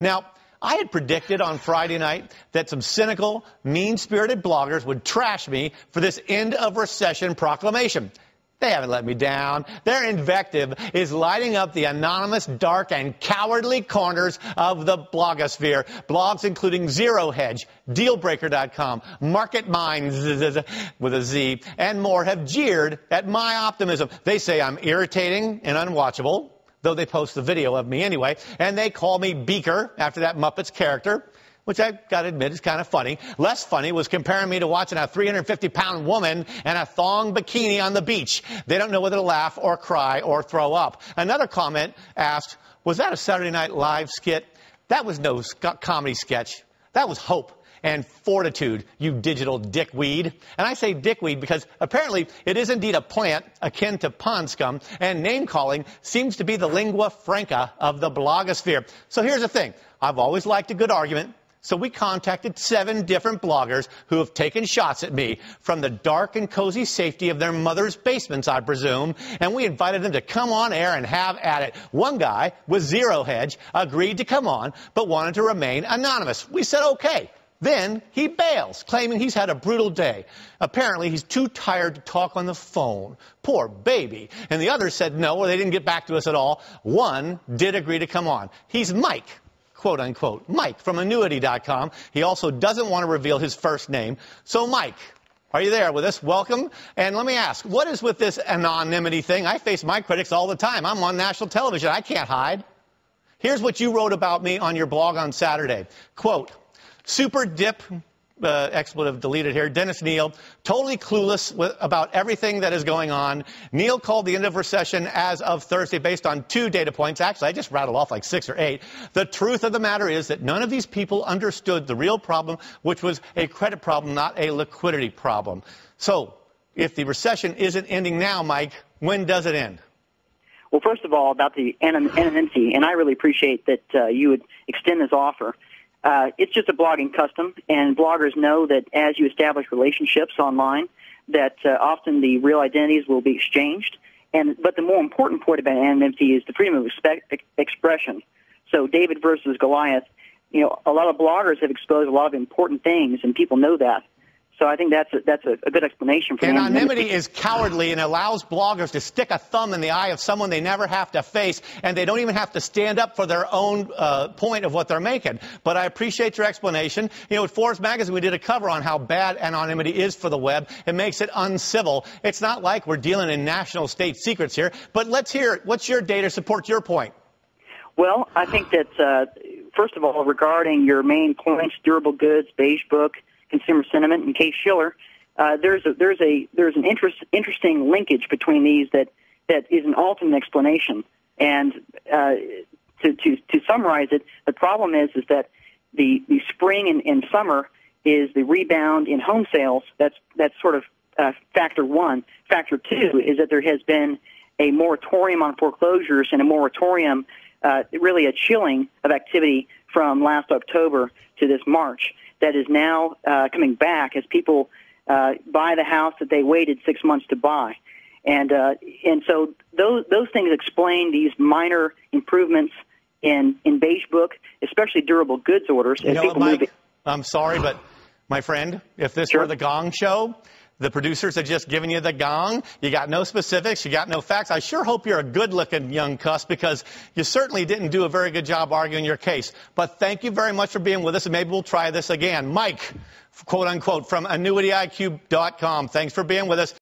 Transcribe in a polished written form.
Now, I had predicted on Friday night that some cynical, mean-spirited bloggers would trash me for this end of recession proclamation. They haven't let me down. Their invective is lighting up the anonymous, dark, and cowardly corners of the blogosphere. Blogs including Zero Hedge, Dealbreaker.com, Market Minds with a Z, and more have jeered at my optimism. They say I'm irritating and unwatchable, though they post the video of me anyway, and they call me Beaker after that Muppets character, which I got to admit is kind of funny. Less funny was comparing me to watching a 350-pound woman in a thong bikini on the beach. They don't know whether to laugh or cry or throw up. Another comment asked, was that a Saturday Night Live skit? That was no comedy sketch. That was hope and fortitude, you digital dickweed. And I say dickweed because apparently it is indeed a plant akin to pond scum, and name-calling seems to be the lingua franca of the blogosphere. So here's the thing. I've always liked a good argument. So we contacted 7 different bloggers who have taken shots at me from the dark and cozy safety of their mother's basements, I presume, and we invited them to come on air and have at it. One guy with Zero Hedge agreed to come on, but wanted to remain anonymous. We said okay. Then he bails, claiming he's had a brutal day. Apparently, he's too tired to talk on the phone. Poor baby. And the others said no, or they didn't get back to us at all. One did agree to come on. He's Mike, quote unquote, Mike from Annuity.com. He also doesn't want to reveal his first name. So, Mike, are you there with us? Welcome. And let me ask, what is with this anonymity thing? I face my critics all the time. I'm on national television. I can't hide. Here's what you wrote about me on your blog on Saturday. Quote, super dip, expletive deleted here, Dennis Neal, totally clueless about everything that is going on. Neal called the end of recession as of Thursday based on 2 data points. Actually, I just rattled off like 6 or 8. The truth of the matter is that none of these people understood the real problem, which was a credit problem, not a liquidity problem. So if the recession isn't ending now, Mike, when does it end? Well, first of all, about the anonymity, and I really appreciate that you would extend this offer. It's just a blogging custom, and bloggers know that as you establish relationships online, that often the real identities will be exchanged. But the more important point about anonymity is the freedom of expression. So David versus Goliath, you know, a lot of bloggers have exposed a lot of important things, and people know that. So I think that's a good explanation for anonymity is cowardly and allows bloggers to stick a thumb in the eye of someone they never have to face, and they don't even have to stand up for their own point of what they're making. But I appreciate your explanation. You know, at Forbes magazine, we did a cover on how bad anonymity is for the web. It makes it uncivil. It's not like we're dealing in national state secrets here. But let's hear it. What's your data support your point? Well, I think that, first of all, regarding your main points, durable goods, Beige Book, consumer sentiment, and Case-Shiller, there's an interesting linkage between these that is an ultimate explanation. And to summarize it, the problem is that the spring and summer is the rebound in home sales. That's sort of factor 1. Factor 2 is that there has been a moratorium on foreclosures and a moratorium, really a chilling of activity from last October to this March, that is now coming back as people buy the house that they waited 6 months to buy. And so those things explain these minor improvements in Beige Book, especially durable goods orders. You know what, Mike? I'm sorry, but my friend, if this Sure. were the Gong Show, the producers had just given you the gong. You got no specifics. You got no facts. I sure hope you're a good-looking young cuss, because you certainly didn't do a very good job arguing your case. But thank you very much for being with us, and maybe we'll try this again. Mike, quote-unquote, from AnnuityIQ.com. Thanks for being with us.